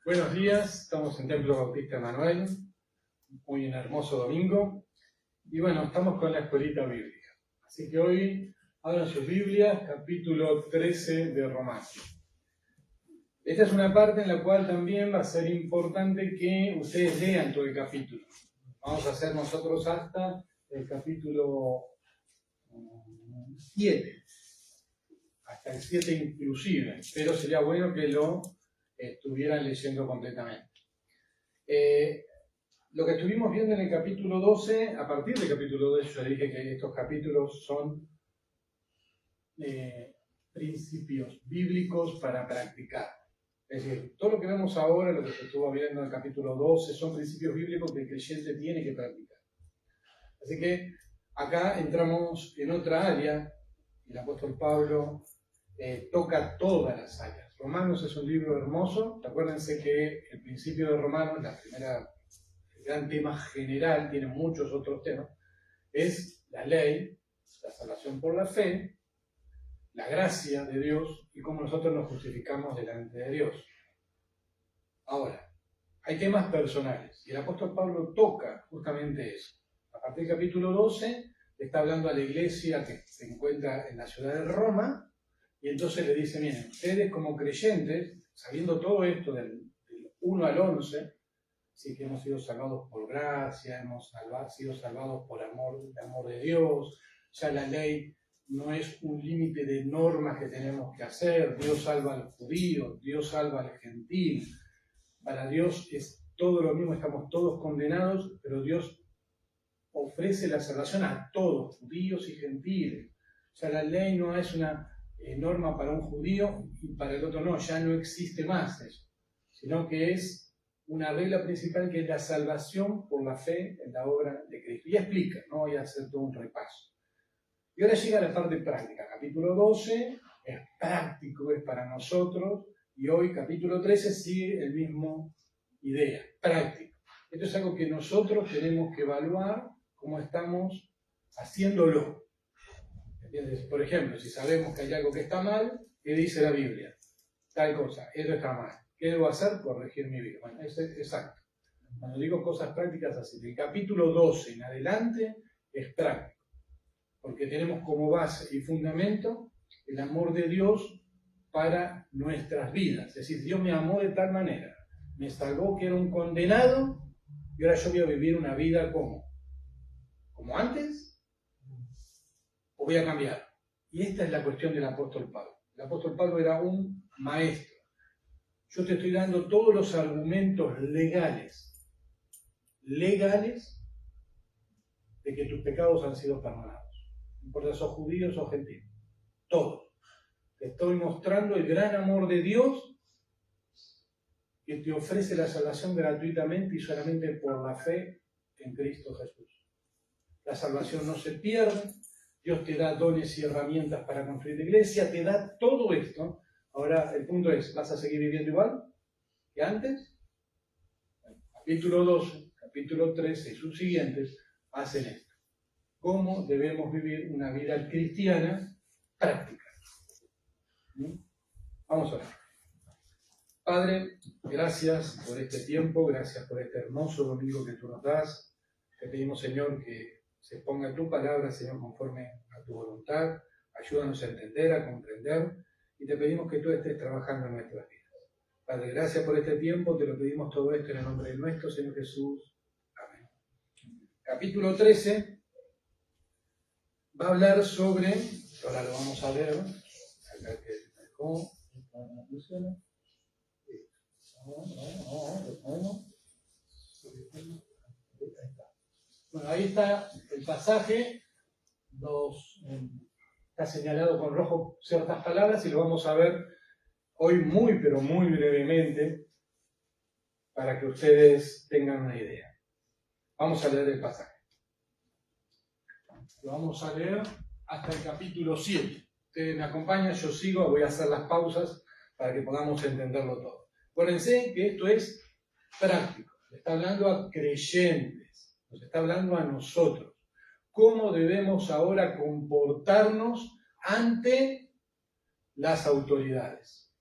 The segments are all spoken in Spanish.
Buenos días, estamos en Templo Bautista Emanuel, hoy un hermoso domingo, y bueno, estamos con la escuelita bíblica. Así que hoy abran sus Biblias, capítulo 13 de Romanos. Esta es una parte en la cual también va a ser importante que ustedes lean todo el capítulo. Vamos a hacer nosotros hasta el capítulo 7, hasta el 7 inclusive, pero sería bueno que lo estuvieran leyendo completamente. Lo que estuvimos viendo en el capítulo 12, a partir del capítulo 12 yo le dije que estos capítulos son principios bíblicos para practicar. Es decir, todo lo que vemos ahora, lo que se estuvo viendo en el capítulo 12, son principios bíblicos que el creyente tiene que practicar. Así que acá entramos en otra área, y el apóstol Pablo toca todas las áreas. Romanos es un libro hermoso. Acuérdense que el principio de Romanos, el gran tema general, tiene muchos otros temas, es la ley, la salvación por la fe, la gracia de Dios y cómo nosotros nos justificamos delante de Dios. Ahora, hay temas personales y el apóstol Pablo toca justamente eso. A partir del capítulo 12 está hablando a la iglesia que se encuentra en la ciudad de Roma. Y entonces le dice, miren, ustedes como creyentes, sabiendo todo esto del 1 al 11, sí que hemos sido salvados por gracia, hemos sido salvados por amor de Dios, ya la ley no es un límite de normas que tenemos que hacer, Dios salva al judío, Dios salva al gentil, para Dios es todo lo mismo, estamos todos condenados, pero Dios ofrece la salvación a todos, judíos y gentiles. O sea, la ley no es una norma para un judío y para el otro no, ya no existe más eso, sino que es una regla principal que es la salvación por la fe en la obra de Cristo. Y explica, no voy a hacer todo un repaso. Y ahora llega la parte práctica. Capítulo 12 es práctico, es para nosotros, y hoy capítulo 13 sigue el mismo idea, práctico. Esto es algo que nosotros tenemos que evaluar cómo estamos haciéndolo. ¿Entiendes? Por ejemplo, si sabemos que hay algo que está mal, ¿qué dice la Biblia? Tal cosa, esto está mal. ¿Qué debo hacer? Corregir mi vida. Bueno, eso es exacto. Cuando digo cosas prácticas así, del capítulo 12 en adelante es práctico, porque tenemos como base y fundamento el amor de Dios para nuestras vidas. Es decir, Dios me amó de tal manera, me salvó que era un condenado, y ahora yo voy a vivir una vida como antes, o voy a cambiar. Y esta es la cuestión del apóstol Pablo. El apóstol Pablo era un maestro. Yo te estoy dando todos los argumentos legales de que tus pecados han sido perdonados. No importa si sos judío o sos gentil. Todo. Te estoy mostrando el gran amor de Dios que te ofrece la salvación gratuitamente y solamente por la fe en Cristo Jesús. La salvación no se pierde. Dios te da dones y herramientas para construir la iglesia, te da todo esto. Ahora el punto es, ¿vas a seguir viviendo igual que antes? Capítulo 12, capítulo 13 y sus siguientes hacen esto. ¿Cómo debemos vivir una vida cristiana práctica? Vamos a ver. Padre, gracias por este tiempo, gracias por este hermoso domingo que tú nos das. Te pedimos, Señor, que se ponga tu palabra, Señor, conforme a tu voluntad. Ayúdanos a entender, a comprender, y te pedimos que tú estés trabajando en nuestras vidas. Padre, gracias por este tiempo, te lo pedimos todo esto en el nombre de nuestro Señor Jesús. Amén. Capítulo 13 va a hablar sobre, ahora lo vamos a ver, acá que dejó, no funciona. Bueno, ahí está el pasaje, está señalado con rojo ciertas palabras y lo vamos a ver hoy muy, pero muy brevemente para que ustedes tengan una idea. Vamos a leer el pasaje. Lo vamos a leer hasta el capítulo 7. Ustedes me acompañan, yo sigo, voy a hacer las pausas para que podamos entenderlo todo. Acuérdense que esto es práctico, le está hablando a creyentes, nos está hablando a nosotros. ¿Cómo debemos ahora comportarnos ante las autoridades?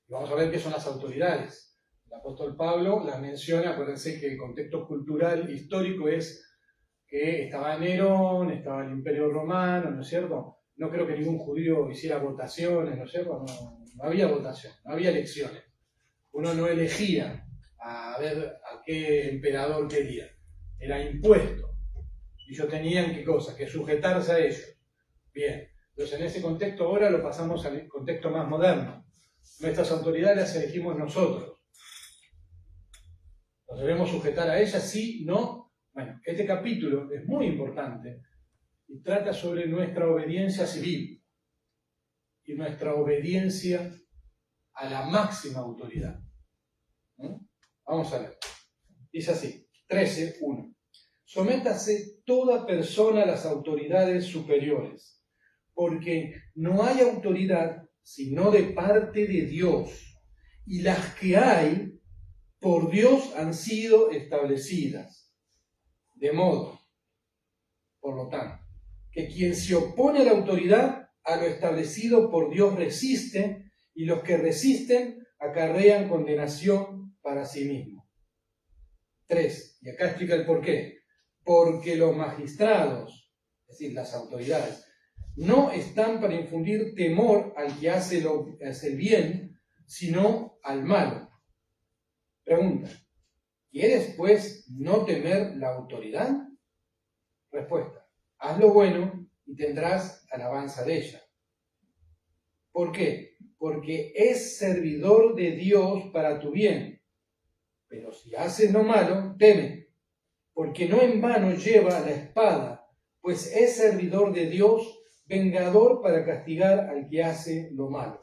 Y vamos a ver qué son las autoridades. El apóstol Pablo las menciona, acuérdense que el contexto cultural histórico es que estaba Nerón, estaba el Imperio Romano, ¿no es cierto? No creo que ningún judío hiciera votaciones, ¿no es cierto? No había votación, no había elecciones. Uno no elegía a ver a qué emperador quería. Era impuesto. Y ellos tenían, ¿qué cosa? Que sujetarse a ellos. Bien. Entonces, en ese contexto ahora lo pasamos al contexto más moderno. Nuestras autoridades las elegimos nosotros. ¿Nos debemos sujetar a ellas? Sí, no. Bueno, este capítulo es muy importante y trata sobre nuestra obediencia civil y nuestra obediencia a la máxima autoridad. Vamos a ver. Dice así, 13:1. Sométase toda persona a las autoridades superiores, porque no hay autoridad sino de parte de Dios, y las que hay, por Dios han sido establecidas. De modo, por lo tanto, que quien se opone a la autoridad, a lo establecido por Dios resiste, y los que resisten acarrean condenación para sí mismos. 3. Y acá explica el por qué. Porque los magistrados, es decir, las autoridades, no están para infundir temor al que hace el bien, sino al malo. Pregunta, ¿quieres pues no temer la autoridad? Respuesta, haz lo bueno y tendrás alabanza de ella. ¿Por qué? Porque es servidor de Dios para tu bien. Pero si haces lo malo, teme, porque no en vano lleva la espada, pues es servidor de Dios, vengador para castigar al que hace lo malo.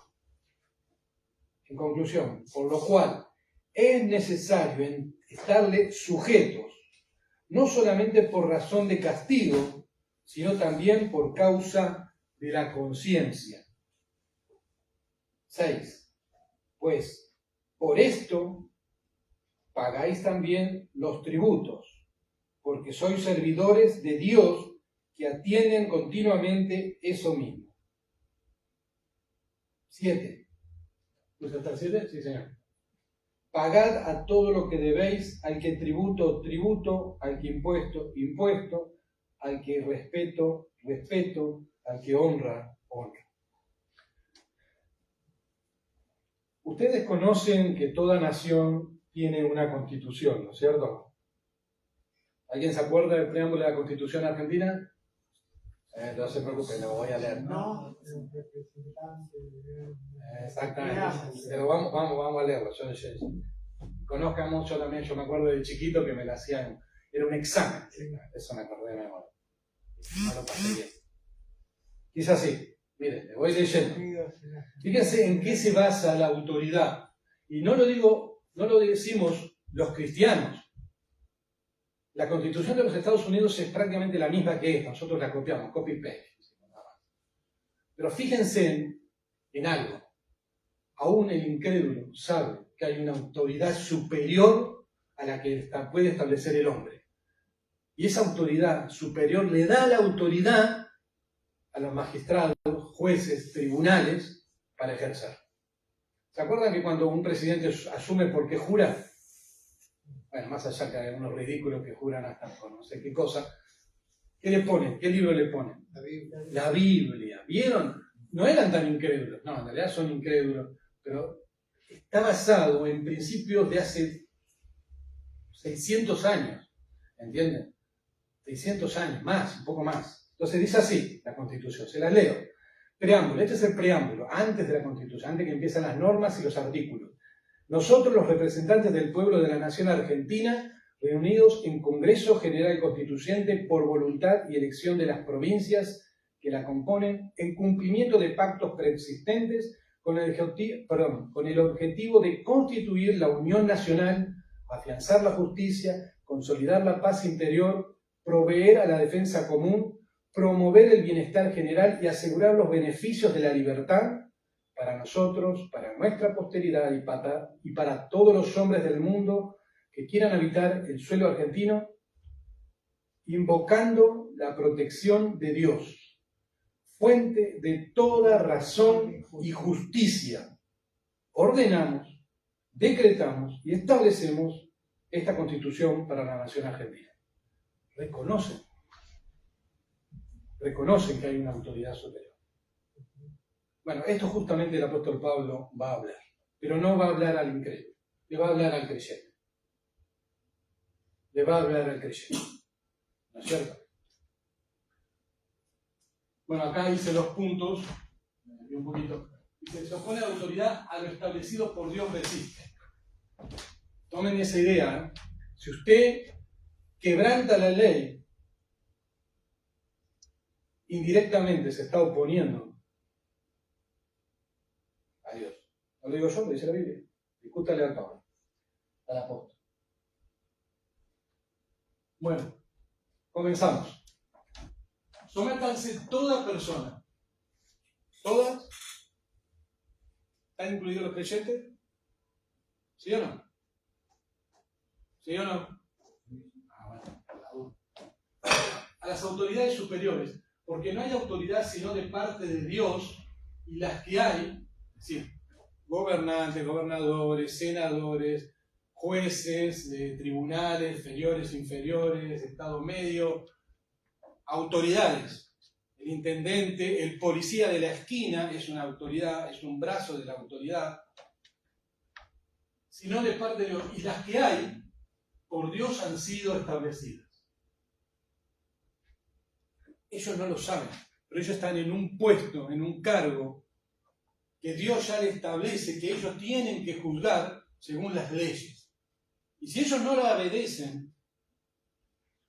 En conclusión, por lo cual es necesario estarle sujetos, no solamente por razón de castigo, sino también por causa de la conciencia. 6. Pues por esto pagáis también los tributos, porque sois servidores de Dios que atienden continuamente eso mismo. 7. ¿Pues hasta el 7? Sí, señor. Pagad a todo lo que debéis, al que tributo, tributo, al que impuesto, impuesto, al que respeto, respeto, al que honra, honra. Ustedes conocen que toda nación tiene una constitución, ¿no es cierto? ¿Alguien se acuerda del preámbulo de la Constitución Argentina? No se preocupen, lo voy a leer. No. Exactamente. Pero vamos a leerlo. Yo conozcan mucho también, yo me acuerdo de chiquito que me lo hacían, era un examen. Eso me acordé de memoria. No lo pasé bien. Dice así, miren, le voy leyendo. Fíjense en qué se basa la autoridad. Y no lo decimos los cristianos. La Constitución de los Estados Unidos es prácticamente la misma que esta, nosotros la copiamos, copy-paste. Pero fíjense en algo. Aún el incrédulo sabe que hay una autoridad superior a la que puede establecer el hombre. Y esa autoridad superior le da la autoridad a los magistrados, jueces, tribunales, para ejercer. ¿Se acuerdan que cuando un presidente asume porque jura? Bueno, más allá que hay algunos ridículos que juran hasta por no sé qué cosa, ¿qué le ponen? ¿Qué libro le ponen? La Biblia. La Biblia. ¿Vieron? No eran tan incrédulos. No, en realidad son incrédulos. Pero está basado en principios de hace 600 años. ¿Entienden? 600 años, más, un poco más. Entonces dice así la Constitución. Se las leo. Preámbulo. Este es el preámbulo, antes de la Constitución, antes que empiezan las normas y los artículos. Nosotros, los representantes del pueblo de la nación argentina, reunidos en Congreso General Constituyente por voluntad y elección de las provincias que la componen, en cumplimiento de pactos preexistentes, con el objetivo de constituir la unión nacional, afianzar la justicia, consolidar la paz interior, proveer a la defensa común, promover el bienestar general y asegurar los beneficios de la libertad para nosotros, para nuestra posteridad y para todos los hombres del mundo que quieran habitar el suelo argentino, invocando la protección de Dios, fuente de toda razón y justicia. Ordenamos decretamos y establecemos esta constitución para la nación argentina. Reconocen que hay una autoridad superior. Bueno, esto justamente el apóstol Pablo va a hablar, pero no va a hablar al incrédulo, le va a hablar al creyente. Le va a hablar al creyente, ¿no es cierto? Bueno, acá hice los puntos, un poquito. Dice, se opone la autoridad a lo establecido por Dios resiste. Tomen esa idea, ¿eh? Si usted quebranta la ley, indirectamente se está oponiendo a Dios. No lo digo yo, lo dice la Biblia. Discútale a Pablo, al apóstol. Bueno, comenzamos. Sométanse toda persona. ¿Todas? ¿Están incluidos los creyentes? ¿Sí o no? ¿Sí o no? Bueno, a las autoridades superiores, porque no hay autoridad sino de parte de Dios, y las que hay, es decir, gobernantes, gobernadores, senadores, jueces de tribunales, inferiores, Estado medio, autoridades. El intendente, el policía de la esquina es una autoridad, es un brazo de la autoridad, sino de parte de Dios. Y las que hay, por Dios han sido establecidas. Ellos no lo saben, pero ellos están en un puesto, en un cargo, que Dios ya les establece que ellos tienen que juzgar según las leyes. Y si ellos no la obedecen,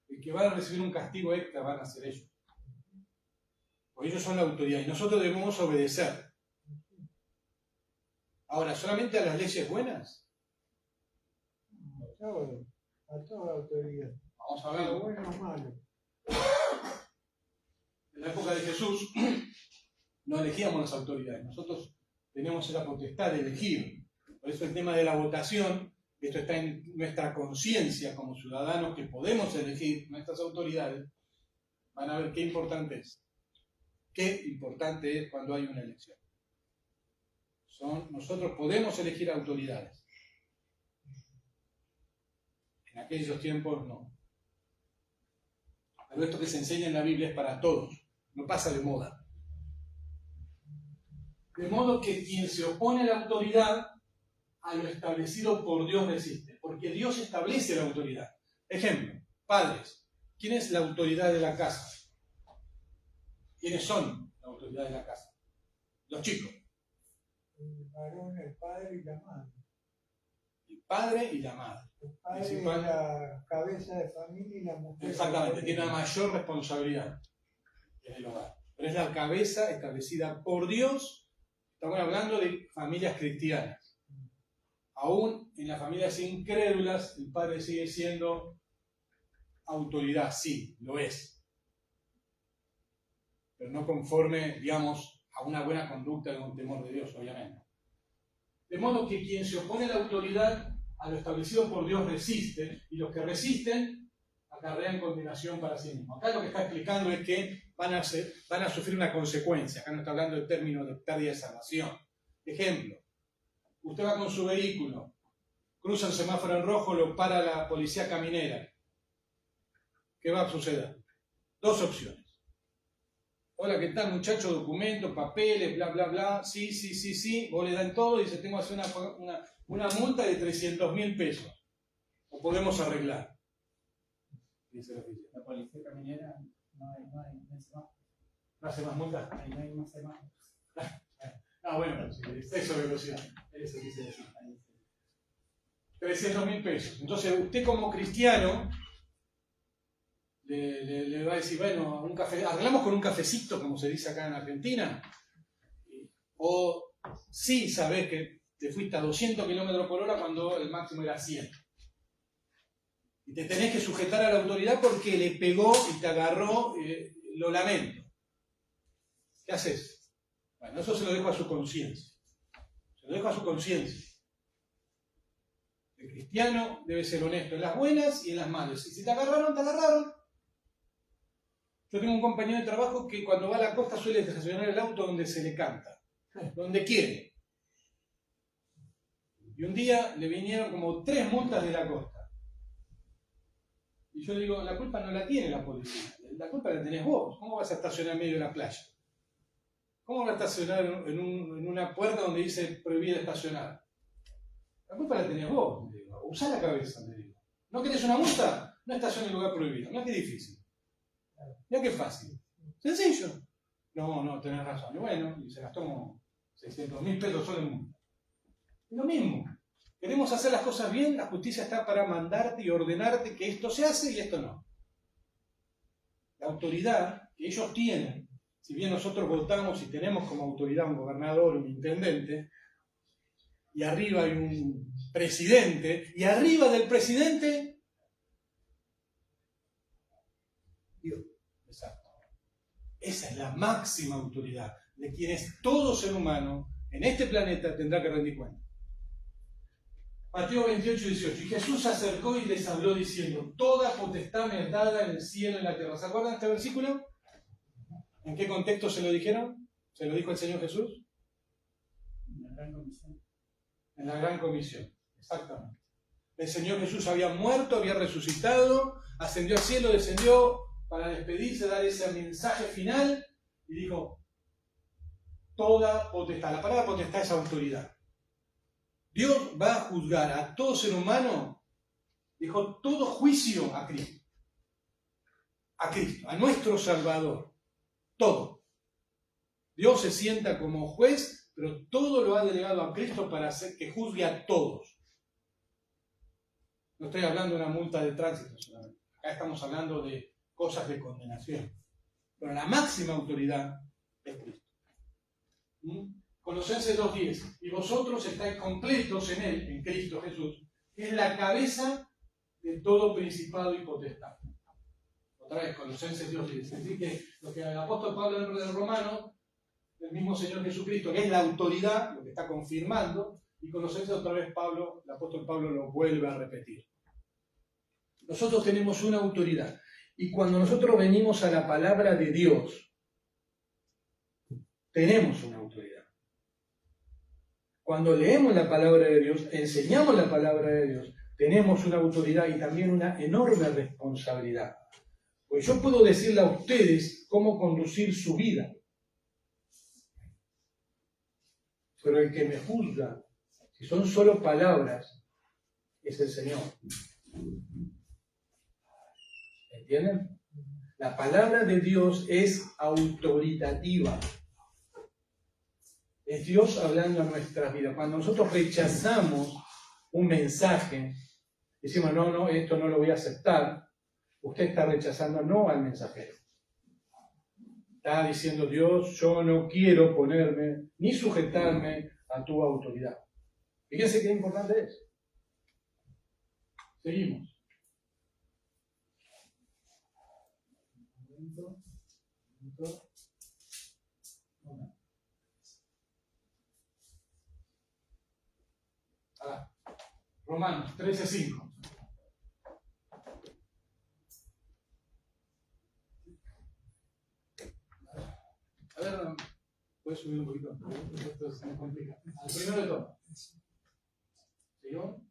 el que van a recibir un castigo extra van a ser ellos. Porque ellos son la autoridad y nosotros debemos obedecer. Ahora, ¿solamente a las leyes buenas? A toda autoridad. Vamos a verlo. Bueno o malo. En la época de Jesús no elegíamos las autoridades, nosotros teníamos la potestad de elegir. Por eso el tema de la votación, esto está en nuestra conciencia como ciudadanos que podemos elegir nuestras autoridades, van a ver qué importante es. Qué importante es cuando hay una elección. Nosotros podemos elegir autoridades. En aquellos tiempos no. Pero esto que se enseña en la Biblia es para todos, no pasa de moda. De modo que quien se opone a la autoridad, a lo establecido por Dios resiste, porque Dios establece la autoridad. Ejemplo, padres, ¿quién es la autoridad de la casa? ¿Quiénes son la autoridad de la casa? Los chicos. El varón, el padre y la madre. El padre y la madre. El padre es la cabeza de familia y la mujer. Exactamente, tiene una mayor responsabilidad en el hogar. Pero es la cabeza establecida por Dios. Estamos hablando de familias cristianas. Aún en las familias incrédulas, el padre sigue siendo autoridad, sí, lo es. Pero no conforme, digamos, a una buena conducta con temor de Dios, obviamente. De modo que quien se opone a la autoridad, a lo establecido por Dios, resiste, y los que resisten acarrean condenación para sí mismos. Acá lo que está explicando es que van a sufrir una consecuencia. Acá no está hablando de términos de pérdida de salvación. Ejemplo, usted va con su vehículo, cruza el semáforo en rojo, lo para la policía caminera. ¿Qué va a suceder? Dos opciones. Hola, ¿qué tal, muchacho? Documentos, papeles, bla, bla, bla. Sí. Vos le dan todo y dice, tengo que hacer una multa de 300.000 pesos. Lo podemos arreglar. Dice la oficina. La policía caminera no hay semáforos. ¿No hace más multas? Ahí no hay más semáforos. Bueno, sí, exceso de velocidad. Eso quise decir. 300.000 pesos. Entonces, usted como cristiano le va a decir, bueno, un café, arreglamos con un cafecito, como se dice acá en Argentina. O sí, sabés que te fuiste a 200 km por hora cuando el máximo era 100. Y te tenés que sujetar a la autoridad porque le pegó y te agarró, lo lamento. ¿Qué haces? Bueno, eso se lo dejo a su conciencia. Se lo dejo a su conciencia. El cristiano debe ser honesto en las buenas y en las malas. Y si te agarraron, te agarraron. Yo tengo un compañero de trabajo que cuando va a la costa suele estacionar el auto donde se le canta, donde quiere. Y un día le vinieron como 3 multas de la costa. Y yo digo, la culpa no la tiene la policía, la culpa la tenés vos. ¿Cómo vas a estacionar en medio de la playa? ¿Cómo vas a estacionar en una puerta donde dice prohibido estacionar? La culpa la tenés vos, me digo. Usá la cabeza, me digo. ¿No querés una multa? No estaciones en lugar prohibido. Mira qué difícil. Mira qué fácil. Sencillo. No, tenés razón. Y bueno, y se gastó como 600.000 pesos solo en multa. Es lo mismo. Queremos hacer las cosas bien, la justicia está para mandarte y ordenarte que esto se hace y esto no. La autoridad que ellos tienen, si bien nosotros votamos y tenemos como autoridad un gobernador, un intendente, y arriba hay un presidente, y arriba del presidente, Dios. Exacto. Esa es la máxima autoridad de quienes todo ser humano en este planeta tendrá que rendir cuenta. Mateo 28, 18. Y Jesús se acercó y les habló diciendo: toda potestad me es dada en el cielo y en la tierra. ¿Se acuerdan de este versículo? ¿En qué contexto se lo dijeron? ¿Se lo dijo el Señor Jesús? En la gran comisión. En la gran comisión, exactamente. El Señor Jesús había muerto, había resucitado, ascendió al cielo, descendió para despedirse, dar ese mensaje final y dijo: toda potestad. La palabra potestad es autoridad. Dios va a juzgar a todo ser humano, dijo, todo juicio a Cristo. A Cristo, a nuestro Salvador. Todo. Dios se sienta como juez, pero todo lo ha delegado a Cristo para hacer que juzgue a todos. No estoy hablando de una multa de tránsito solamente. Acá estamos hablando de cosas de condenación. Pero la máxima autoridad es Cristo. Colosenses 2:10. Y vosotros estáis completos en Él, en Cristo Jesús, que es la cabeza de todo principado y potestad. Otra vez, Colosenses 2:10. Es decir, que lo que el apóstol Pablo en el Romano, el mismo Señor Jesucristo, que es la autoridad, lo que está confirmando, y Colosenses otra vez el apóstol Pablo lo vuelve a repetir. Nosotros tenemos una autoridad. Y cuando nosotros venimos a la palabra de Dios, tenemos una autoridad. Cuando leemos la palabra de Dios, enseñamos la palabra de Dios, tenemos una autoridad y también una enorme responsabilidad. Pues yo puedo decirle a ustedes cómo conducir su vida. Pero el que me juzga, si son solo palabras, es el Señor. ¿Entienden? La palabra de Dios es autoritativa. Es Dios hablando a nuestras vidas. Cuando nosotros rechazamos un mensaje, decimos, no, esto no lo voy a aceptar, usted está rechazando no al mensajero. Está diciendo Dios, yo no quiero ponerme ni sujetarme a tu autoridad. Fíjense qué importante es. Seguimos. Romanos 13:5. A ver, puedes subir un poquito. Esto se me complica. Al primero de todo. ¿Seguimos?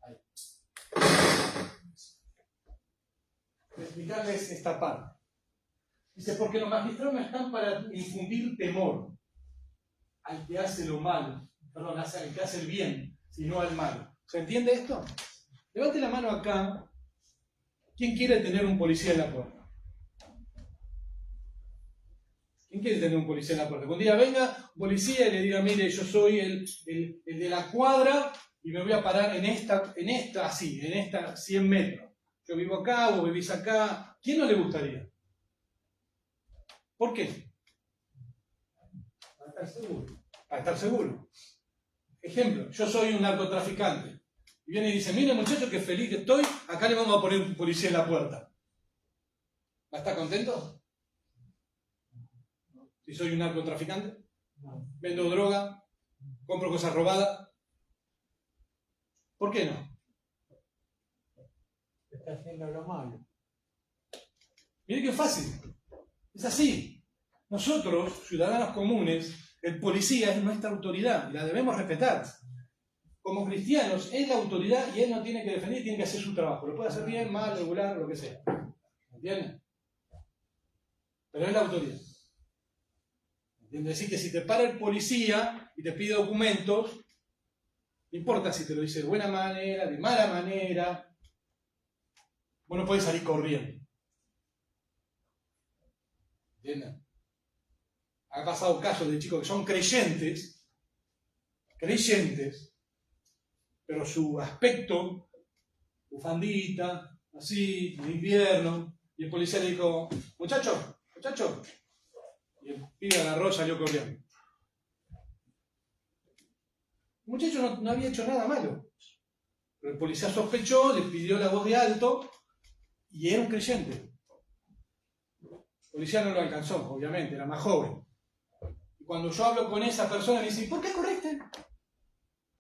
Ahí. Voy a explicarles esta parte. Dice, porque los magistrados no están para infundir temor al que hace lo malo, perdón, al que hace el bien, sino al malo. ¿Se entiende esto? Levante la mano acá. ¿Quién quiere tener un policía en la puerta? ¿Quién quiere tener un policía en la puerta? Que un día venga un policía y le diga, mire, yo soy el de la cuadra y me voy a parar en esta 100 metros. Yo vivo acá, vos vivís acá. ¿Quién no le gustaría? ¿Por qué? Para estar seguro. Para estar seguro. Ejemplo, yo soy un narcotraficante. Y viene y dice, mire muchacho, qué feliz que estoy, acá le vamos a poner un policía en la puerta. ¿Va a estar contento? Si soy un narcotraficante, vendo droga, compro cosas robadas. ¿Por qué no? Está haciendo lo malo. Mire qué fácil. Es así. Nosotros, ciudadanos comunes, el policía es nuestra autoridad y la debemos respetar. como cristianos, es la autoridad y él no tiene que defender, tiene que hacer su trabajo. Lo puede hacer bien, mal, regular, lo que sea. ¿Entienden? Pero es la autoridad. ¿Entiendes? Es decir, que si te para el policía y te pide documentos, no importa si te lo dice de buena manera, de mala manera, vos no podés salir corriendo. ¿Entienden? Ha pasado casos de chicos que son creyentes, pero su aspecto, bufandita, así, de invierno, y el policía le dijo, muchacho, y el pibe agarró y salió corriendo. El muchacho no había hecho nada malo, pero el policía sospechó, le pidió la voz de alto, y era un creyente. El policía no lo alcanzó, obviamente, era más joven. Y cuando yo hablo con esa persona, me dice, ¿por qué corriste?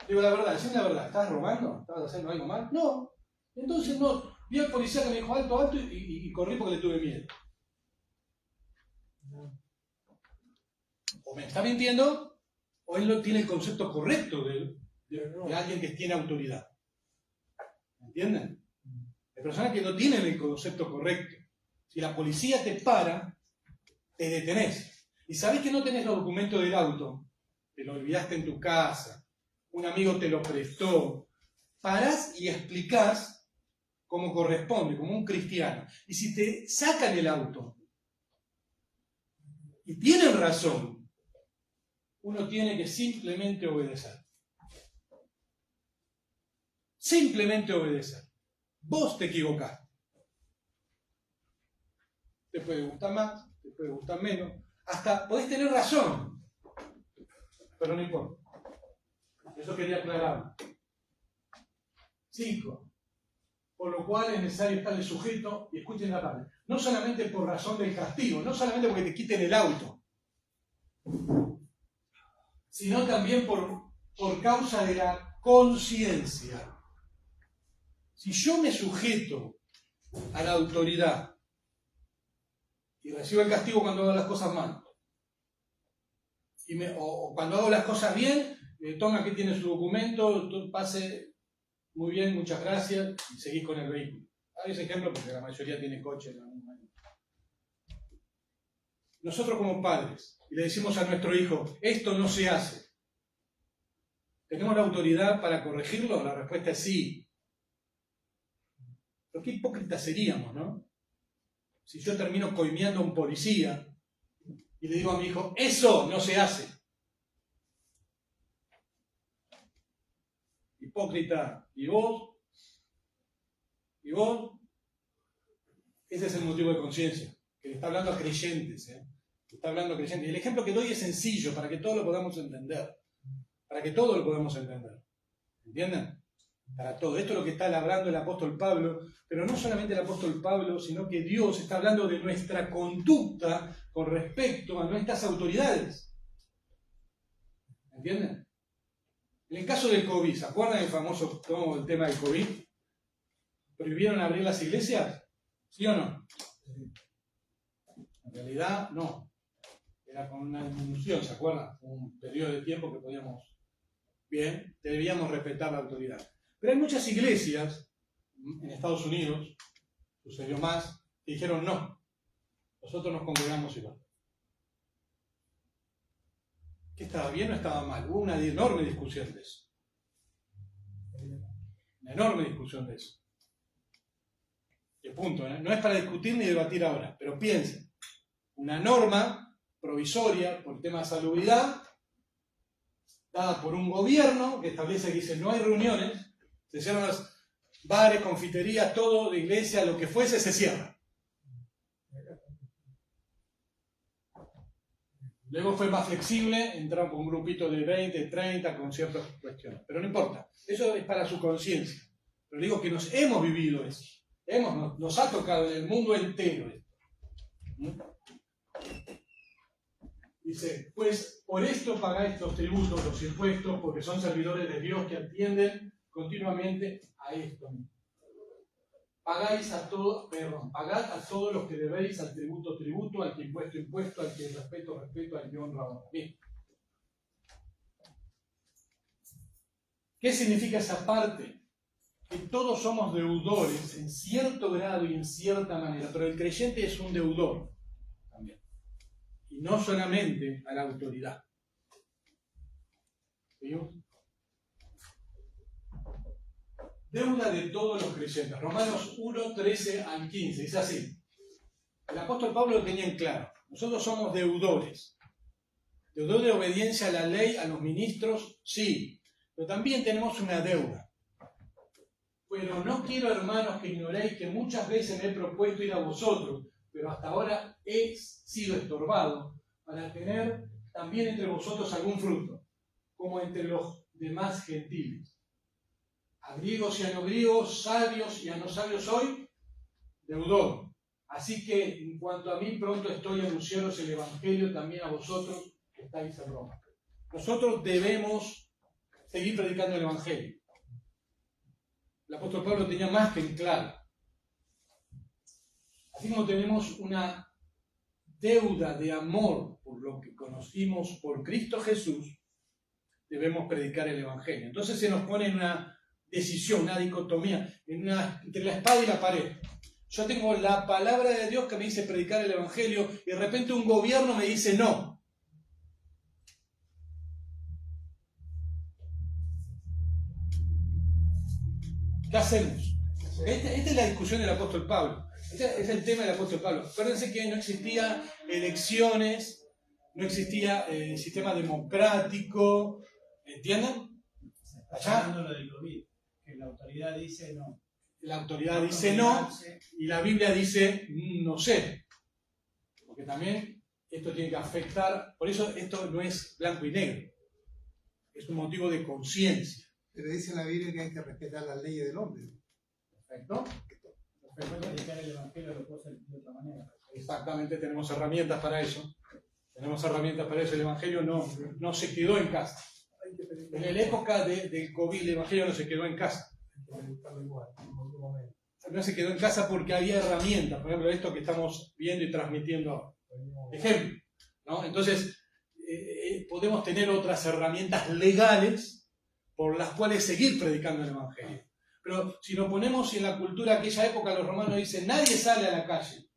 Digo la verdad, decime la verdad, ¿estabas robando? ¿Estabas haciendo algo mal? No. Entonces no, vi al policía que me dijo alto, y corrí porque le tuve miedo. O me está mintiendo, o él no tiene el concepto correcto de alguien que tiene autoridad. ¿Entienden? Hay personas que no tienen el concepto correcto. Si la policía te para, te detenés. Y sabés que no tenés los documentos del auto, te lo olvidaste en tu casa, un amigo te lo prestó, parás y explicás como corresponde, como un cristiano. Y si te sacan el auto y tienen razón, uno tiene que simplemente obedecer. Simplemente obedecer. Vos te equivocaste. Te puede gustar más, te puede gustar menos, hasta podés tener razón, pero no importa. Eso quería aclarar. 5. Por lo cual es necesario estarle sujeto, y escuchen la parte, no solamente por razón del castigo, no solamente porque te quiten el auto, sino también por causa de la conciencia. Si yo me sujeto a la autoridad y recibo el castigo cuando hago las cosas mal, o cuando hago las cosas bien, toma, aquí tiene su documento, pase muy bien, muchas gracias, y seguís con el vehículo. Hay ese ejemplo porque la mayoría tiene coche. Nosotros como padres, y le decimos a nuestro hijo, esto no se hace. ¿Tenemos la autoridad para corregirlo? La respuesta es sí. Pero qué hipócritas seríamos, ¿no? Si yo termino coimeando a un policía y le digo a mi hijo, eso no se hace. Hipócrita. ¿Y vos? ¿Y vos? Ese es el motivo de conciencia, que le está hablando a creyentes, está hablando a creyentes. Y el ejemplo que doy es sencillo, para que todos lo podamos entender. Para que todos lo podamos entender. ¿Entienden? Para todo. Esto es lo que está hablando el apóstol Pablo, pero no solamente el apóstol Pablo, sino que Dios está hablando de nuestra conducta con respecto a nuestras autoridades. ¿Entienden? En el caso del COVID, ¿se acuerdan del famoso el tema del COVID? ¿Prohibieron abrir las iglesias? ¿Sí o no? En realidad, no. Era con una disminución, ¿se acuerdan? Un periodo de tiempo que podíamos... Bien, debíamos respetar la autoridad. Pero hay muchas iglesias, en Estados Unidos, sucedió más, que dijeron no. Nosotros nos congregamos igual. ¿Qué estaba bien o estaba mal? Hubo una enorme discusión de eso. Una enorme discusión de eso. Y punto, no es para discutir ni debatir ahora, pero piensen. Una norma provisoria por el tema de salubridad, dada por un gobierno que establece que dice no hay reuniones, se cierran los bares, confiterías, todo, de iglesia, lo que fuese, se cierra. Luego fue más flexible, entraron con un grupito de 20, 30, con ciertas cuestiones. Pero no importa, eso es para su conciencia. Pero digo que nos hemos vivido eso. Nos ha tocado en el mundo entero esto. Dice, pues por esto pagáis los tributos, los impuestos, porque son servidores de Dios que atienden continuamente a esto. Pagad a todos los que debéis, al tributo, tributo, al que impuesto, al que respeto, al que honra. Bien. ¿Qué significa esa parte? Que todos somos deudores en cierto grado y en cierta manera, pero el creyente es un deudor también. Y no solamente a la autoridad. ¿Vimos? Deuda de todos los creyentes. Romanos 1, 13 al 15. Dice así. El apóstol Pablo lo tenía en claro. Nosotros somos deudores. Deudor de obediencia a la ley, a los ministros, sí. Pero también tenemos una deuda. Pero no quiero, hermanos, que ignoréis que muchas veces me he propuesto ir a vosotros, pero hasta ahora he sido estorbado para tener también entre vosotros algún fruto, como entre los demás gentiles. A griegos y a no griegos, sabios y a no sabios soy deudor. Así que en cuanto a mí, pronto estoy a anunciaros el Evangelio también a vosotros que estáis en Roma. Nosotros debemos seguir predicando el Evangelio. El apóstol Pablo tenía más que en claro. Así como tenemos una deuda de amor por lo que conocimos por Cristo Jesús, debemos predicar el Evangelio. Entonces se nos pone en una decisión, una dicotomía, entre la espada y la pared. Yo tengo la palabra de Dios que me dice predicar el Evangelio y de repente un gobierno me dice no. ¿Qué hacemos? Esta es la discusión del apóstol Pablo. Este es el tema del apóstol Pablo. Acuérdense que no existía elecciones, no existía sistema democrático, ¿entienden? Está hablando lo del COVID, que la autoridad dice no. La autoridad dice no y la Biblia dice no sé. Porque también esto tiene que afectar, por eso esto no es blanco y negro, es un motivo de conciencia. Pero dice la Biblia que hay que respetar las leyes del hombre. ¿Perfecto? Predicar el Evangelio lo puedo hacer de otra manera. Exactamente, tenemos herramientas para eso. Tenemos herramientas para eso. El Evangelio no se quedó en casa. En la época del COVID, el Evangelio no se quedó en casa. No se quedó en casa porque había herramientas. Por ejemplo, esto que estamos viendo y transmitiendo ahora. Ejemplo, ¿no? Entonces, podemos tener otras herramientas legales por las cuales seguir predicando el Evangelio. Pero si nos ponemos en la cultura de aquella época, los romanos dicen, nadie sale a la calle.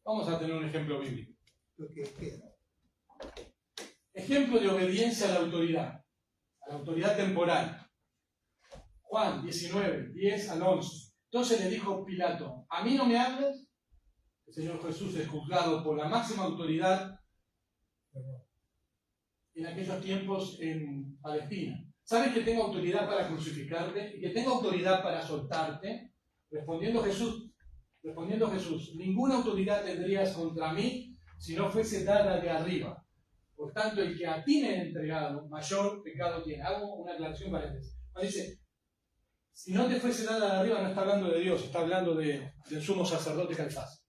Vamos a tener un ejemplo bíblico. Ejemplo de obediencia a la autoridad temporal. Juan 19, 10 al 11. Entonces le dijo Pilato, ¿a mí no me hables? El Señor Jesús es juzgado por la máxima autoridad en aquellos tiempos en Palestina. ¿Sabes que tengo autoridad para crucificarte y que tengo autoridad para soltarte? Respondiendo Jesús, ninguna autoridad tendrías contra mí si no fuese dada de arriba. Por tanto, el que a ti me ha entregado, mayor pecado tiene. Hago una aclaración paréntesis. Dice, si no te fuese dada de arriba, no está hablando de Dios, está hablando del sumo sacerdote Caifás.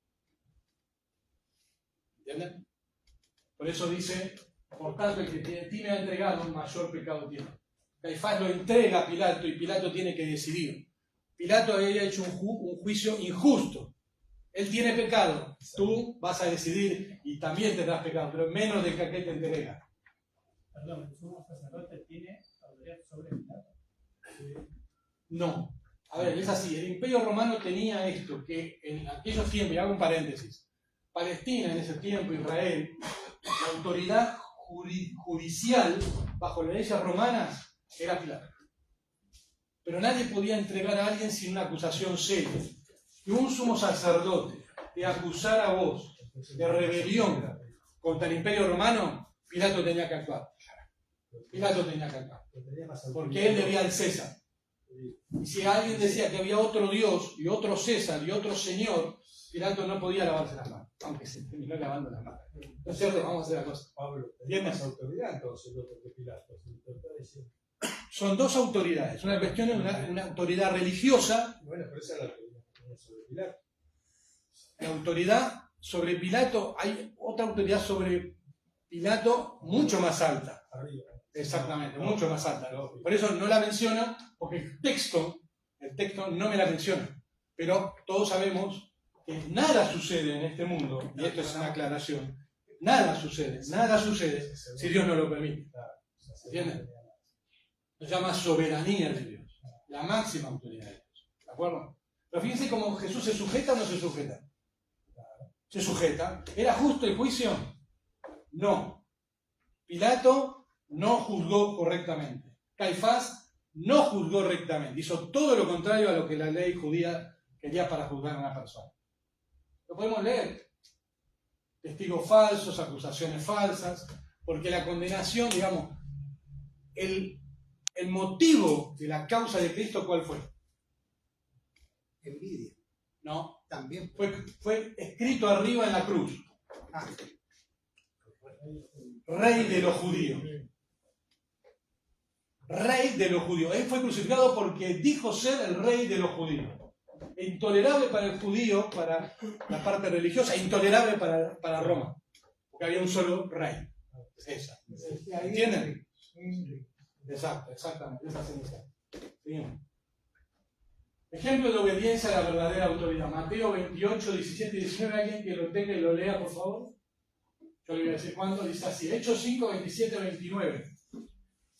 ¿Entienden? Por eso dice, por tanto, el que a ti me ha entregado, mayor pecado tiene. Caifás lo entrega a Pilato y Pilato tiene que decidir. Pilato había hecho un juicio injusto. Él tiene pecado, tú vas a decidir y también tendrás pecado, pero menos del que aquel te entrega. Perdón, ¿el sumo sacerdote tiene autoridad sobre Pilato? No. A ver, es así. El Imperio Romano tenía esto, que en aquellos tiempos, y hago un paréntesis, Palestina en ese tiempo, Israel, la autoridad judicial bajo las leyes romanas era Pilato. Pero nadie podía entregar a alguien sin una acusación seria. Que un sumo sacerdote te acusara a vos de rebelión contra el Imperio Romano, Pilato tenía que actuar. Pilato tenía que actuar. Porque él debía al César. Y si alguien decía que había otro Dios y otro César y otro Señor, Pilato no podía lavarse las manos, aunque se terminó lavando las manos. ¿No es cierto? Vamos a hacer la cosa. Pablo, tenía más autoridad entonces lo que Pilato. Son dos autoridades. Una cuestión es una autoridad religiosa. Bueno, pero esa es la autoridad que tenía sobre Pilato. La autoridad sobre Pilato, hay otra autoridad sobre Pilato mucho más alta. Arriba. Exactamente, mucho más alta. Por eso no la menciona, porque el texto no me la menciona. Pero todos sabemos que nada sucede en este mundo, y esto es una aclaración, nada sucede si Dios no lo permite. ¿Entienden? Se llama soberanía de Dios, la máxima autoridad de Dios. ¿De acuerdo? Pero fíjense cómo Jesús se sujeta o no se sujeta. Se sujeta. ¿Era justo el juicio? No. Pilato no juzgó correctamente. Caifás no juzgó rectamente. Hizo todo lo contrario a lo que la ley judía quería para juzgar a una persona. Lo podemos leer. Testigos falsos, acusaciones falsas, porque la condenación, digamos, el motivo de la causa de Cristo, ¿cuál fue? Envidia. No, También. fue escrito arriba en la cruz. Ah, Rey de los judíos. Rey de los judíos. Él fue crucificado porque dijo ser el rey de los judíos. Intolerable para el judío, para la parte religiosa, intolerable para Roma. Porque había un solo rey. Esa. ¿Entienden? Exacto, exactamente. Esa señal. Seguimos. Ejemplo de obediencia a la verdadera autoridad. Mateo 28, 17 y 19. ¿Alguien que lo tenga y lo lea, por favor? Yo le voy a decir cuándo. Dice así. Hechos 5, 27, 29.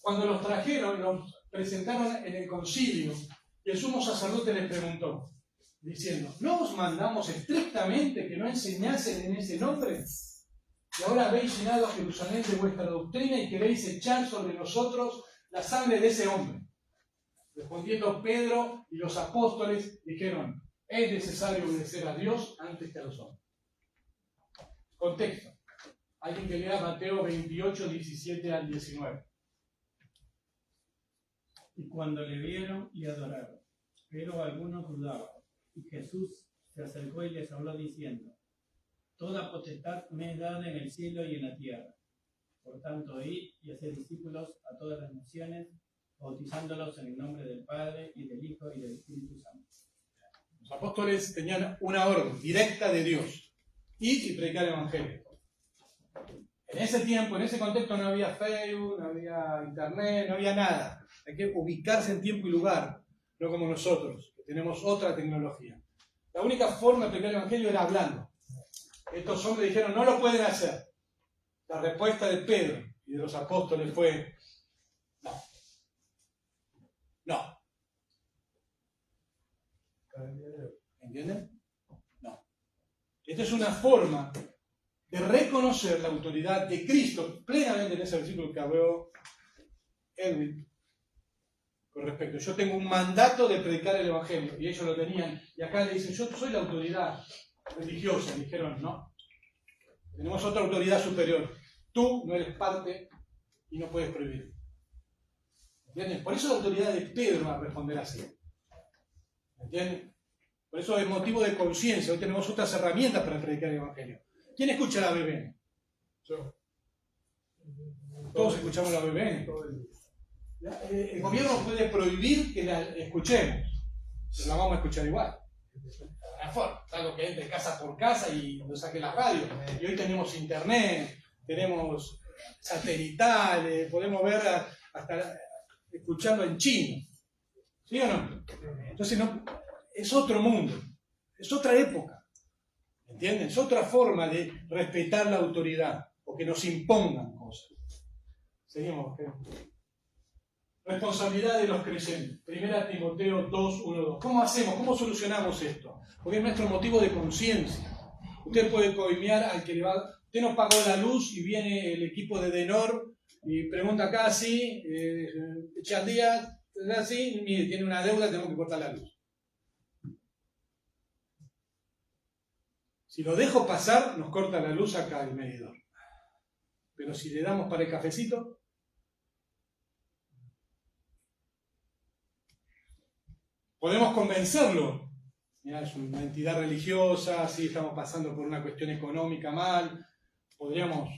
Cuando los trajeron, los presentaron en el concilio, y el sumo sacerdote les preguntó, diciendo, ¿no os mandamos estrictamente que no enseñasen en ese nombre? Y ahora habéis llenado a Jerusalén de vuestra doctrina y queréis echar sobre nosotros la sangre de ese hombre. Respondiendo Pedro y los apóstoles dijeron, es necesario obedecer a Dios antes que a los hombres. Contexto. Alguien que lea Mateo 28, 17 al 19. Y cuando le vieron, le adoraron. Pero algunos dudaban. Y Jesús se acercó y les habló diciendo, toda potestad me es dada en el cielo y en la tierra. Por tanto, id y haced discípulos a todas las naciones, bautizándolos en el nombre del Padre, y del Hijo, y del Espíritu Santo. Los apóstoles tenían una orden directa de Dios. Ir y predicar el Evangelio. En ese tiempo, en ese contexto, no había Facebook, no había Internet, no había nada. Hay que ubicarse en tiempo y lugar, no como nosotros, que tenemos otra tecnología. La única forma de predicar el Evangelio era hablando. Estos hombres dijeron, no lo pueden hacer. La respuesta de Pedro y de los apóstoles fue, no. No. ¿Entienden? No. Esta es una forma de reconocer la autoridad de Cristo plenamente en ese versículo que habló Edwin. Con respecto, yo tengo un mandato de predicar el Evangelio, y ellos lo tenían, y acá le dicen, yo soy la autoridad religiosa. Dijeron, no, tenemos otra autoridad superior, tú no eres parte y no puedes prohibir. ¿Entienden? Por eso la autoridad de Pedro va a responder así. ¿Entienden? Por eso es motivo de conciencia, hoy tenemos otras herramientas para predicar el Evangelio. ¿Quién escucha la BBN? Yo. Todos escuchamos la BBN. El gobierno puede prohibir que la escuchemos, pero la vamos a escuchar igual. Algo que entre casa por casa y nos saque la radio. Y hoy tenemos internet, tenemos satelitales, podemos ver hasta escucharlo en chino. ¿Sí o no? Entonces no, es otro mundo, es otra época. ¿Entienden? Es otra forma de respetar la autoridad o que nos impongan cosas. Seguimos. Responsabilidad de los creyentes. 1 Timoteo 2, 1, 2. ¿Cómo hacemos? ¿Cómo solucionamos esto? Porque es nuestro motivo de conciencia. Usted puede coimear al que le va... Usted no pagó la luz y viene el equipo de Denor y pregunta acá, sí, Chandía, así, mire, tiene una deuda, tenemos que cortar la luz. Si lo dejo pasar, nos corta la luz acá el medidor. Pero si le damos para el cafecito... Podemos convencerlo. Mirá, es una entidad religiosa, sí, estamos pasando por una cuestión económica mal. Podríamos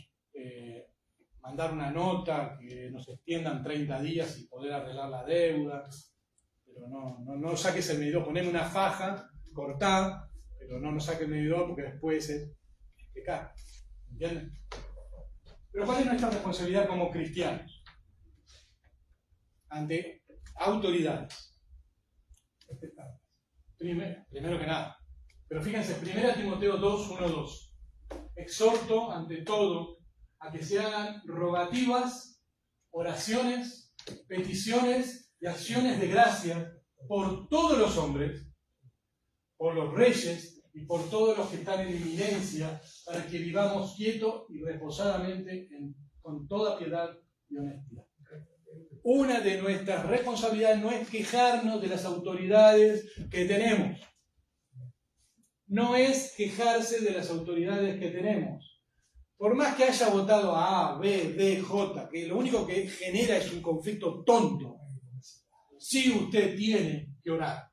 mandar una nota que nos extiendan 30 días y poder arreglar la deuda. Pero no saques el medidor, poneme una faja, cortá, pero no nos saques el medidor porque después es pecar. ¿Entienden? Pero ¿cuál es nuestra responsabilidad como cristianos? Ante autoridades. Primero que nada. Pero fíjense, 1 Timoteo 2, 1, 2. Exhorto ante todo a que se hagan rogativas, oraciones peticiones y acciones de gracia por todos los hombres, por los reyes y por todos los que están en eminencia, para que vivamos quietos y reposadamente con toda piedad y honestidad. Una de nuestras responsabilidades no es quejarnos de las autoridades que tenemos. No es quejarse de las autoridades que tenemos. Por más que haya votado a A, B, D, J, que lo único que genera es un conflicto tonto, sí usted tiene que orar.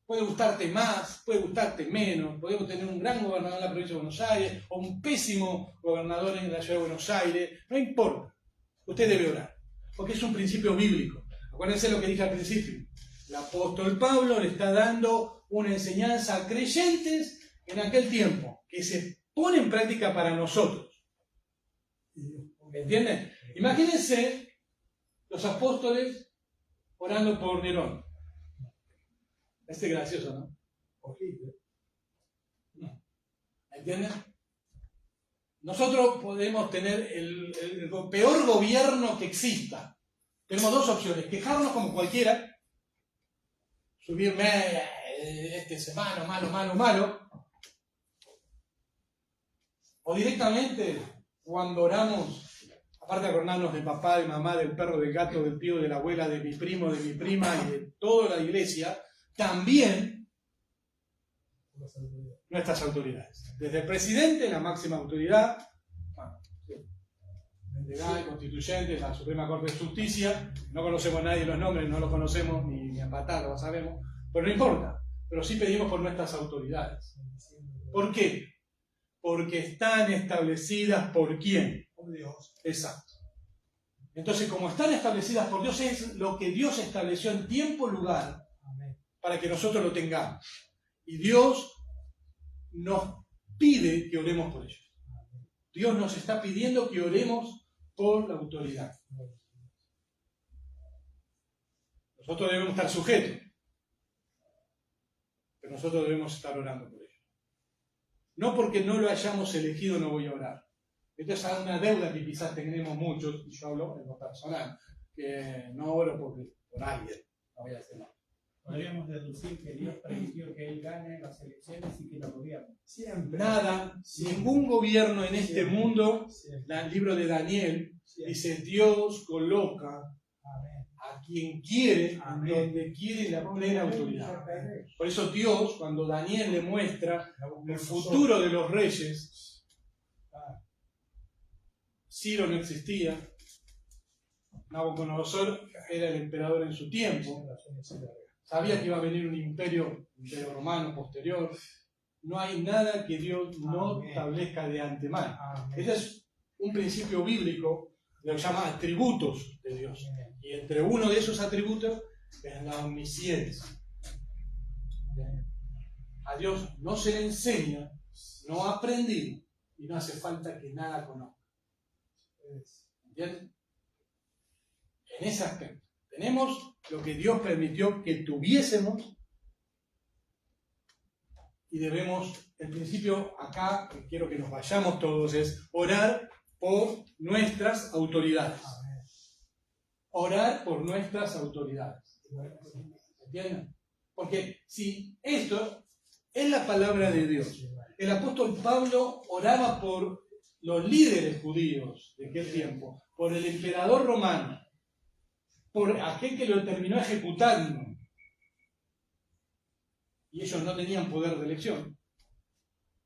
Puede gustarte más, puede gustarte menos, podemos tener un gran gobernador en la provincia de Buenos Aires o un pésimo gobernador en la ciudad de Buenos Aires, no importa, usted debe orar, porque es un principio bíblico. Acuérdense lo que dije al principio, el apóstol Pablo le está dando una enseñanza a creyentes en aquel tiempo, que se pone en práctica para nosotros. ¿Me entienden? Imagínense los apóstoles orando por Nerón. Este es gracioso, ¿no? ¿Entienden? Nosotros podemos tener el peor gobierno que exista. Tenemos dos opciones: quejarnos como cualquiera, subirme, este es malo, o directamente, cuando oramos, aparte de acordarnos de papá, de mamá, del perro, del gato, del tío, de la abuela, de mi primo, de mi prima y de toda la iglesia, también nuestras autoridades. Desde el presidente, la máxima autoridad, legal, constituyente, la Suprema Corte de Justicia, no conocemos a nadie los nombres, no los conocemos ni a patar, lo sabemos, pero no importa, pero sí pedimos por nuestras autoridades. ¿Por qué? Porque están establecidas por ¿quién? Por Dios. Exacto. Entonces, como están establecidas por Dios, es lo que Dios estableció en tiempo y lugar para que nosotros lo tengamos. Y Dios nos pide que oremos por ellos. Dios nos está pidiendo que oremos por la autoridad. Nosotros debemos estar sujetos, pero nosotros debemos estar orando por ellos. No porque no lo hayamos elegido no voy a orar. Esto es una deuda que quizás tenemos muchos, y yo hablo en lo personal, que no oro por alguien, no voy a decir nada. Podríamos deducir que Dios permitió que Él gane las elecciones y que lo gobierne. Siempre. Nada, ningún gobierno en este mundo, el libro de Daniel, dice Dios coloca a quien quiere, en donde quiere la plena autoridad. Por eso Dios, cuando Daniel le muestra el futuro de los reyes, Ciro no existía, Nabucodonosor era el emperador en su tiempo, sabía que iba a venir un imperio romano posterior. No hay nada que Dios no establezca de antemano. Ese es un principio bíblico, lo llama atributos de Dios. Y entre uno de esos atributos es la omnisciencia. A Dios no se le enseña, no ha aprendido y no hace falta que nada conozca. ¿Entienden? En ese aspecto. Tenemos lo que Dios permitió que tuviésemos y debemos, el principio acá, que quiero que nos vayamos todos, es orar por nuestras autoridades. Orar por nuestras autoridades. ¿Entienden? Porque si esto es la palabra de Dios, el apóstol Pablo oraba por los líderes judíos de aquel tiempo, por el emperador romano, por aquel que lo terminó ejecutando, y ellos no tenían poder de elección.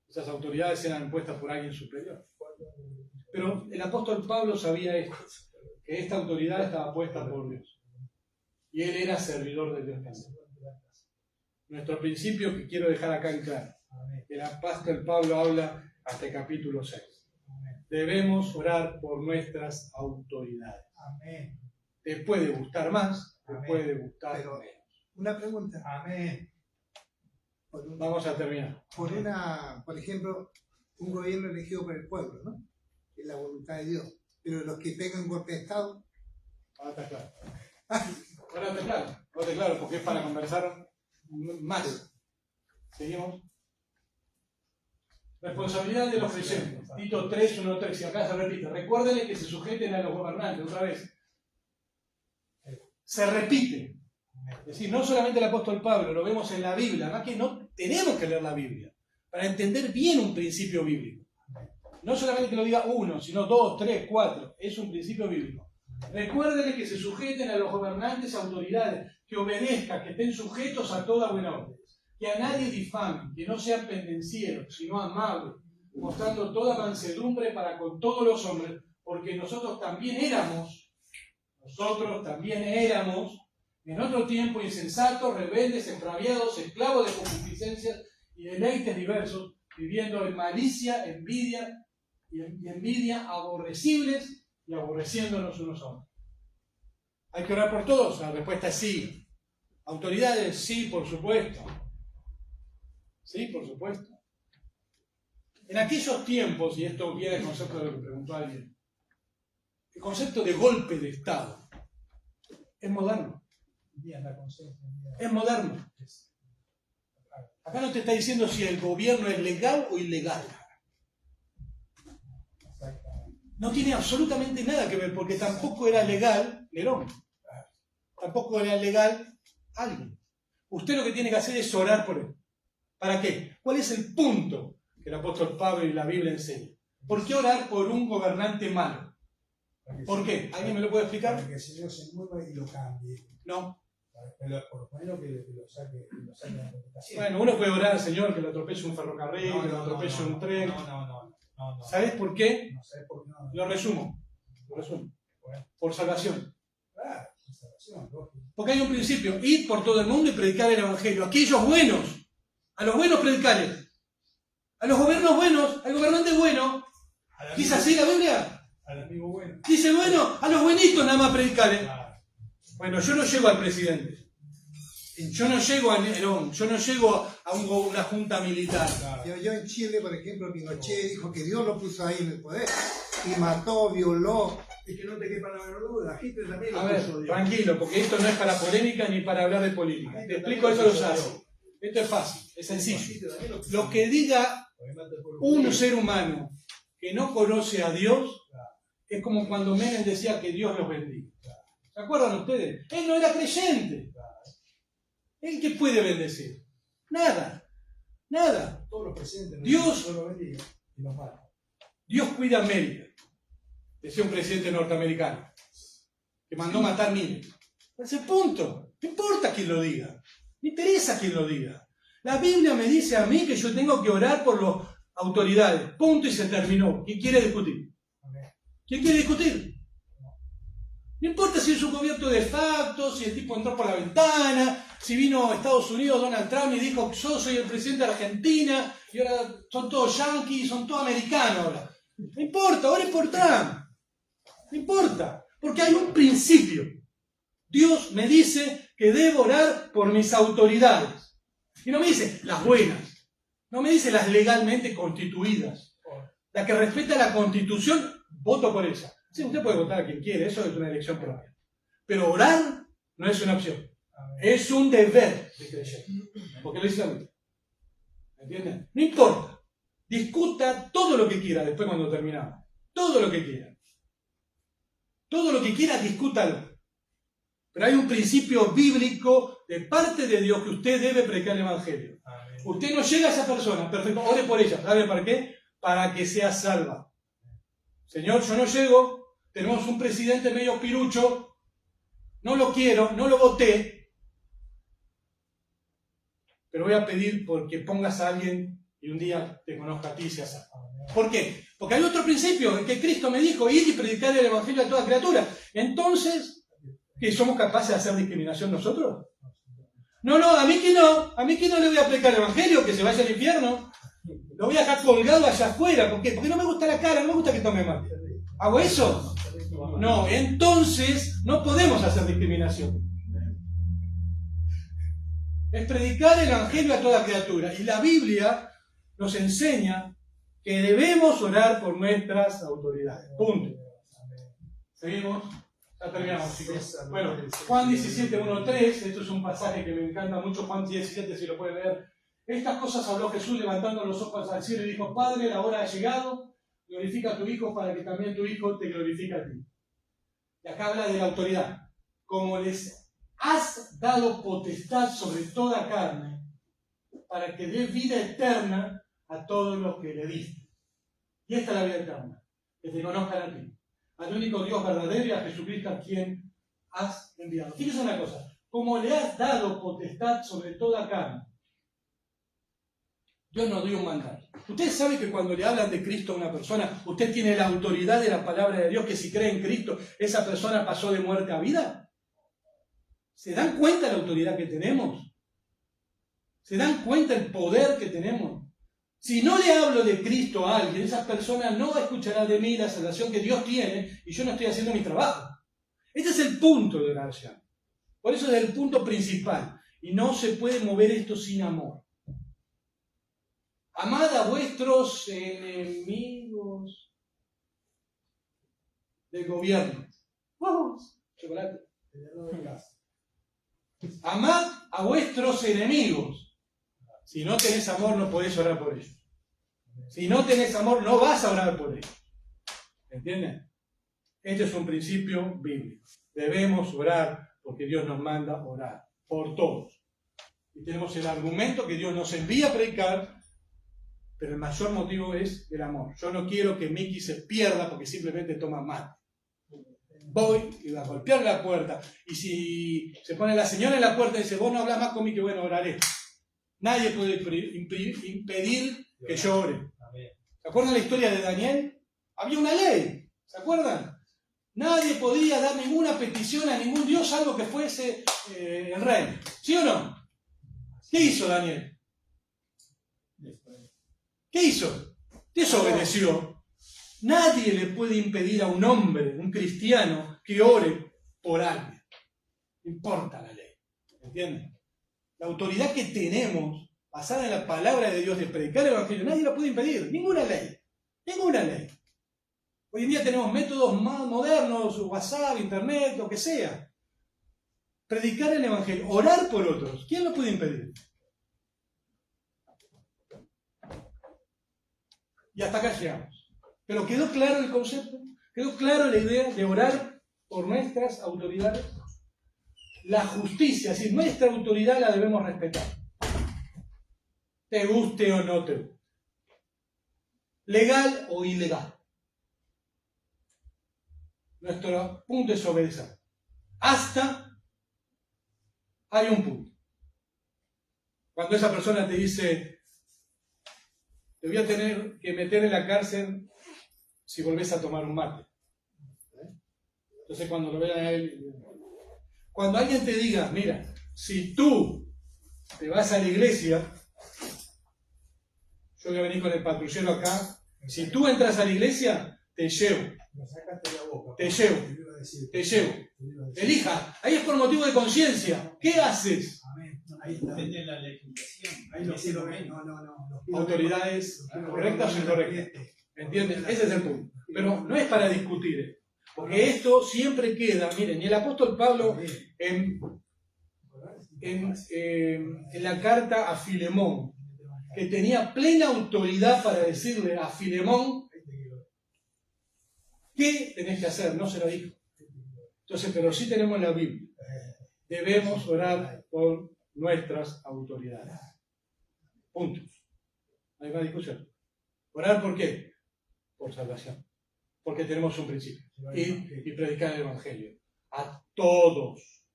Esas autoridades eran puestas por alguien superior. Pero el apóstol Pablo sabía esto, que esta autoridad estaba puesta por Dios. Y él era servidor de Dios también. Nuestro principio que quiero dejar acá en claro, que el apóstol Pablo habla hasta el capítulo 6. Debemos orar por nuestras autoridades. Amén. Te puede gustar más, te Amén. puede gustar Pero- menos. Una pregunta. Amén. Vamos a terminar. Por ejemplo, un gobierno elegido por el pueblo, ¿no? Es la voluntad de Dios. Pero los que pegan golpe de Estado, Ahora está claro. Ahora está claro, porque es para conversar más. ¿Seguimos? Responsabilidad de los creyentes. Tito 3, 1, 3. Y acá se repite. Recuérdenle que se sujeten a los gobernantes. Otra vez. Se repite. Es decir, no solamente el apóstol Pablo, lo vemos en la Biblia. Además que no tenemos que leer la Biblia para entender bien un principio bíblico. No solamente que lo diga uno, sino 2, 3, 4. Es un principio bíblico. Recuérdenle que se sujeten a los gobernantes, autoridades, que obedezcan, que estén sujetos a toda buena obra. Que a nadie difamen, que no sean pendencieros, sino amables, mostrando toda mansedumbre para con todos los hombres, porque nosotros también éramos en otro tiempo insensatos, rebeldes, extraviados, esclavos de concupiscencias y deleites diversos, viviendo en malicia, envidia y envidia, aborrecibles y aborreciéndonos unos a otros. ¿Hay que orar por todos? La respuesta es sí. ¿Autoridades? Sí, por supuesto. Sí, por supuesto. En aquellos tiempos, y esto viene del concepto de lo que preguntó alguien, el concepto de golpe de Estado es moderno. Es moderno. Acá no te está diciendo si el gobierno es legal o ilegal. No tiene absolutamente nada que ver, porque tampoco era legal Nerón. Tampoco era legal alguien. Usted lo que tiene que hacer es orar por él. ¿Para qué? ¿Cuál es el punto que el apóstol Pablo y la Biblia enseña? ¿Por qué orar por un gobernante malo? ¿Por qué? ¿Alguien me lo puede explicar? Para que el Señor se mueva y lo cambie. No. Pero por lo menos que lo saque de la tentación. Bueno, uno puede orar al Señor que lo atropelle un ferrocarril, que lo atropelle un tren. No. ¿Sabes por qué? No sabes por qué no. Lo resumo. Por salvación. Claro, salvación, lógico. Porque hay un principio: ir por todo el mundo y predicar el Evangelio. Aquellos buenos, a los buenos predicarles. A los gobiernos buenos, al gobernante bueno. ¿Dice así la Biblia? Al amigo bueno. Dice bueno, a los buenitos nada más predicarles. Claro. Bueno, yo no llego al presidente. Yo no llego a Nerón. Yo no llego a una junta militar. Claro. Yo en Chile, por ejemplo, Pinochet dijo que Dios lo puso ahí en el poder y mató, violó. Y que no te quepa la menor duda, Hitler también A lo ver, puso Dios. tranquilo, porque esto no es para polémica ni para hablar de política. Te explico esto lo sabes. Esto es fácil, es sencillo. Lo que diga un ser humano que no conoce a Dios es como cuando Menem decía que Dios los bendiga. ¿Se acuerdan ustedes? Él no era creyente. ¿Él qué puede bendecir? Nada. Nada. Todos los presidentes Dios lo bendiga y los mata. Dios cuida a América, decía un presidente norteamericano, que mandó matar miles. Ese es el punto. No importa quién lo diga. Me interesa quién lo diga. La Biblia me dice a mí que yo tengo que orar por las autoridades. Punto y se terminó. ¿Quién quiere discutir? ¿Quién quiere discutir? No importa si es un gobierno de facto, si el tipo entró por la ventana, si vino a Estados Unidos Donald Trump y dijo yo soy el presidente de Argentina y ahora son todos yanquis, son todos americanos ahora. No importa, ore por Trump. No importa, porque hay un principio. Dios me dice que debo orar por mis autoridades. Y no me dice las buenas, no me dice las legalmente constituidas. La que respeta la Constitución, voto por ella. Sí, usted puede votar a quien quiere, eso es una elección propia. Pero orar no es una opción. Es un deber de creyente. Porque lo dice la Biblia. ¿Entienden? No importa. Discuta todo lo que quiera después cuando terminamos. Todo lo que quiera. Todo lo que quiera, discútalo. Pero hay un principio bíblico de parte de Dios que usted debe predicar el Evangelio. Usted no llega a esa persona, perfecto, ore por ella. ¿Sabe para qué? Para que sea salva. Señor, yo no llego, tenemos un presidente medio pirucho, no lo quiero, no lo voté, pero voy a pedir porque pongas a alguien y un día te conozca a ti y seas salvo. ¿Por qué? Porque hay otro principio, en que Cristo me dijo, ir y predicar el Evangelio a toda criatura. Entonces, ¿qué, somos capaces de hacer discriminación nosotros? No, a mí que no le voy a predicar el Evangelio, que se vaya al infierno. Lo voy a dejar colgado allá afuera. ¿Por qué? Porque no me gusta la cara, no me gusta que tome mate. ¿Hago eso? No, entonces no podemos hacer discriminación. Es predicar el Evangelio a toda criatura. Y la Biblia nos enseña que debemos orar por nuestras autoridades. Punto. Seguimos. Ya terminamos, chicos. Bueno, Juan 17, 1, 3. Esto es un pasaje que me encanta mucho. Juan 17, si lo pueden leer. Estas cosas habló Jesús levantando los ojos al cielo y dijo, Padre, la hora ha llegado, glorifica a tu Hijo para que también tu Hijo te glorifique a ti. Y acá habla de la autoridad. Como les has dado potestad sobre toda carne, para que dé vida eterna a todos los que le diste. Y esta es la vida eterna, que te conozcan a ti, al único Dios verdadero y a Jesucristo a quien has enviado. Fíjese una cosa, como le has dado potestad sobre toda carne, Dios nos dio un mandato. Ustedes saben que cuando le hablan de Cristo a una persona, usted tiene la autoridad de la palabra de Dios, que si cree en Cristo, esa persona pasó de muerte a vida. ¿Se dan cuenta de la autoridad que tenemos? ¿Se dan cuenta del poder que tenemos? Si no le hablo de Cristo a alguien, esa persona no escuchará de mí la salvación que Dios tiene y yo no estoy haciendo mi trabajo. Este es el punto de la oración. Por eso es el punto principal. Y no se puede mover esto sin amor. Amad a vuestros enemigos del gobierno. Chocolate. Amad a vuestros enemigos. Si no tenés amor, no podés orar por ellos. Si no tenés amor, no vas a orar por ellos. ¿Entienden? Este es un principio bíblico. Debemos orar porque Dios nos manda orar por todos. Y tenemos el argumento que Dios nos envía a predicar, pero el mayor motivo es el amor. Yo no quiero que Miki se pierda porque simplemente toma mate. Voy y va a golpear la puerta. Y si se pone la señora en la puerta y dice, vos no hablas más con Miki, bueno, oraré. Nadie puede impedir que yo ore. ¿Se acuerdan la historia de Daniel? Había una ley. ¿Se acuerdan? Nadie podía dar ninguna petición a ningún Dios salvo que fuese el rey. ¿Sí o no? ¿Qué hizo Daniel? ¿Qué hizo? Desobedeció. Nadie le puede impedir a un hombre, un cristiano, que ore por alguien. No importa la ley. ¿Entienden? La autoridad que tenemos, basada en la palabra de Dios de predicar el evangelio, nadie la puede impedir. Ninguna ley. Ninguna ley. Hoy en día tenemos métodos más modernos, WhatsApp, Internet, lo que sea. Predicar el evangelio, orar por otros. ¿Quién lo puede impedir? Y hasta acá llegamos. Pero ¿quedó claro el concepto? ¿Quedó claro la idea de orar por nuestras autoridades? La justicia, es decir, nuestra autoridad la debemos respetar. Te guste o no te guste. Legal o ilegal. Nuestro punto es obedecer. Hasta hay un punto. Cuando esa persona te dice, te voy a tener que meter en la cárcel si volvés a tomar un mate. Entonces cuando lo vean a él, cuando alguien te diga, mira, si tú te vas a la iglesia, yo voy a venir con el patrullero acá, si tú entras a la iglesia, te llevo. Me sacaste la boca. Te llevo. Te llevo. Elija. Ahí es por motivo de conciencia. ¿Qué haces? Amén. Ahí está. Depende de la legislación. Ahí lo quiero ver. No. Autoridades correctas o incorrectas. ¿Entiendes? Ese es el punto. Pero no es para discutir. Porque esto siempre queda. Miren, y el apóstol Pablo en la carta a Filemón, que tenía plena autoridad para decirle a Filemón ¿qué tenés que hacer? No se lo dijo. Entonces, pero sí tenemos la Biblia. Debemos orar por nuestras autoridades. Punto. No hay más discusión. ¿Orar por qué? Por salvación. Porque tenemos un principio. Y predicar el Evangelio. A todos.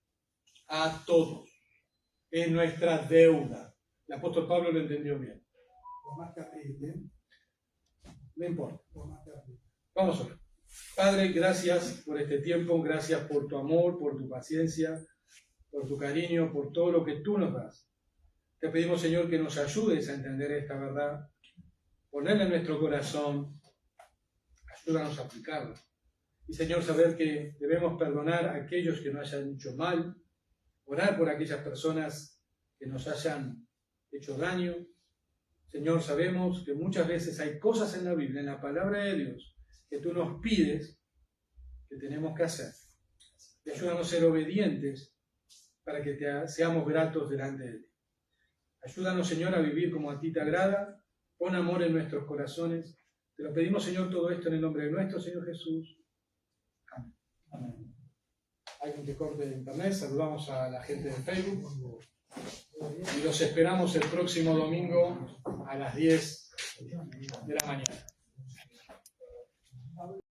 A todos. Es nuestra deuda. El apóstol Pablo lo entendió bien. No importa. Vamos a ver. Padre, gracias por este tiempo, gracias por tu amor, por tu paciencia, por tu cariño, por todo lo que tú nos das. Te pedimos, Señor, que nos ayudes a entender esta verdad, ponerla en nuestro corazón, ayúdanos a aplicarla. Y, Señor, saber que debemos perdonar a aquellos que nos hayan hecho mal, orar por aquellas personas que nos hayan hecho daño. Señor, sabemos que muchas veces hay cosas en la Biblia, en la palabra de Dios, que tú nos pides que tenemos que hacer. Y ayúdanos a ser obedientes para que seamos gratos delante de ti. Ayúdanos, Señor, a vivir como a ti te agrada. Pon amor en nuestros corazones. Te lo pedimos, Señor, todo esto en el nombre de nuestro Señor Jesús. Amén. Amén. Alguien que corte de internet, saludamos a la gente de Facebook y los esperamos el próximo domingo a las 10 de la mañana.